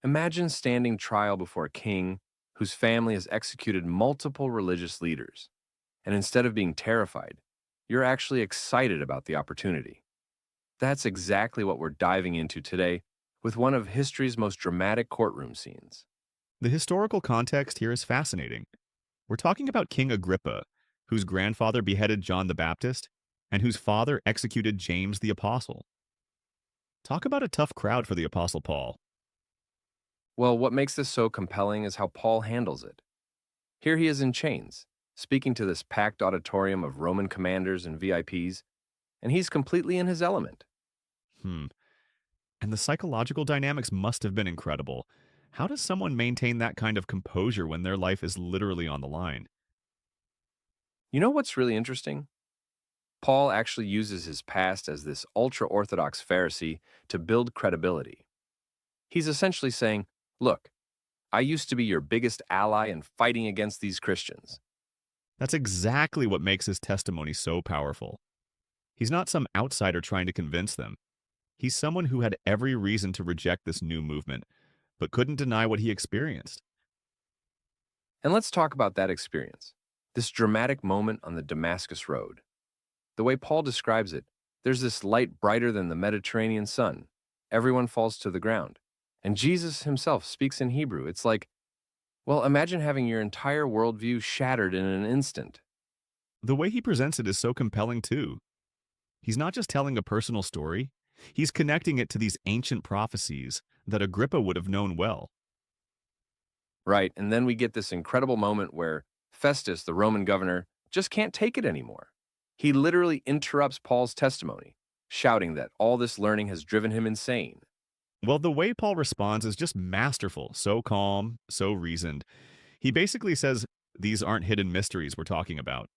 Imagine standing trial before a king whose family has executed multiple religious leaders, and instead of being terrified, you're actually excited about the opportunity. That's exactly what we're diving into today with one of history's most dramatic courtroom scenes. The historical context here is fascinating. We're talking about King Agrippa, whose grandfather beheaded John the Baptist and whose father executed James the Apostle. Talk about a tough crowd for the Apostle Paul. Well, what makes this so compelling is how Paul handles it. Here he is in chains, speaking to this packed auditorium of Roman commanders and VIPs, and he's completely in his element. Hmm. And the psychological dynamics must have been incredible. How does someone maintain that kind of composure when their life is literally on the line? You know what's really interesting? Paul actually uses his past as this ultra Orthodox Pharisee to build credibility. He's essentially saying, look, I used to be your biggest ally in fighting against these Christians. That's exactly what makes his testimony so powerful. He's not some outsider trying to convince them. He's someone who had every reason to reject this new movement, but couldn't deny what he experienced. And let's talk about that experience, this dramatic moment on the Damascus Road. The way Paul describes it, there's this light brighter than the Mediterranean sun. Everyone falls to the ground. And Jesus himself speaks in Hebrew. It's like, well, imagine having your entire worldview shattered in an instant. The way he presents it is so compelling, too. He's not just telling a personal story, he's connecting it to these ancient prophecies that Agrippa would have known well. Right, and then we get this incredible moment where Festus, the Roman governor, just can't take it anymore. He literally interrupts Paul's testimony, shouting that all this learning has driven him insane. Well, the way Paul responds is just masterful, so calm, so reasoned. He basically says, these aren't hidden mysteries we're talking about.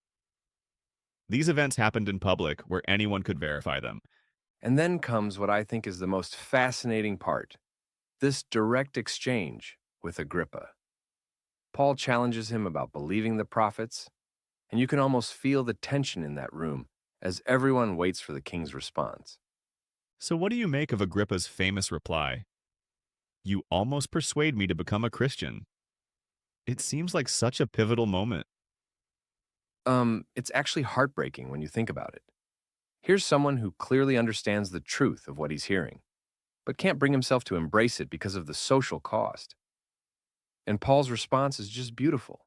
These events happened in public where anyone could verify them. And then comes what I think is the most fascinating part, this direct exchange with Agrippa. Paul challenges him about believing the prophets, and you can almost feel the tension in that room as everyone waits for the king's response. So, what do you make of Agrippa's famous reply? You almost persuade me to become a Christian. It seems like such a pivotal moment. It's actually heartbreaking when you think about it. Here's someone who clearly understands the truth of what he's hearing, but can't bring himself to embrace it because of the social cost. And Paul's response is just beautiful,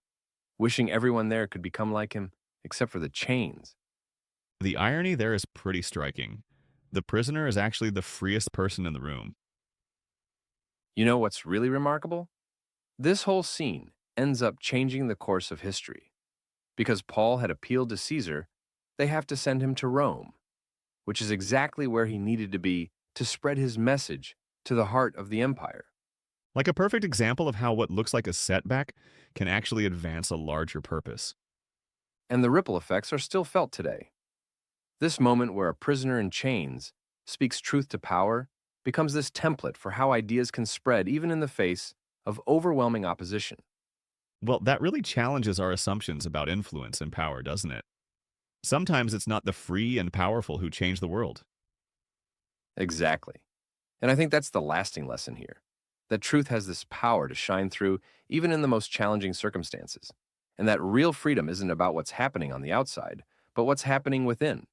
wishing everyone there could become like him, except for the chains. The irony there is pretty striking. The prisoner is actually the freest person in the room. You know what's really remarkable? This whole scene ends up changing the course of history. Because Paul had appealed to Caesar, they have to send him to Rome, which is exactly where he needed to be to spread his message to the heart of the empire. Like a perfect example of how what looks like a setback can actually advance a larger purpose. And the ripple effects are still felt today. This moment where a prisoner in chains speaks truth to power becomes this template for how ideas can spread even in the face of overwhelming opposition. Well, that really challenges our assumptions about influence and power, doesn't it? Sometimes it's not the free and powerful who change the world. Exactly. And I think that's the lasting lesson here, that truth has this power to shine through even in the most challenging circumstances, and that real freedom isn't about what's happening on the outside, but what's happening within.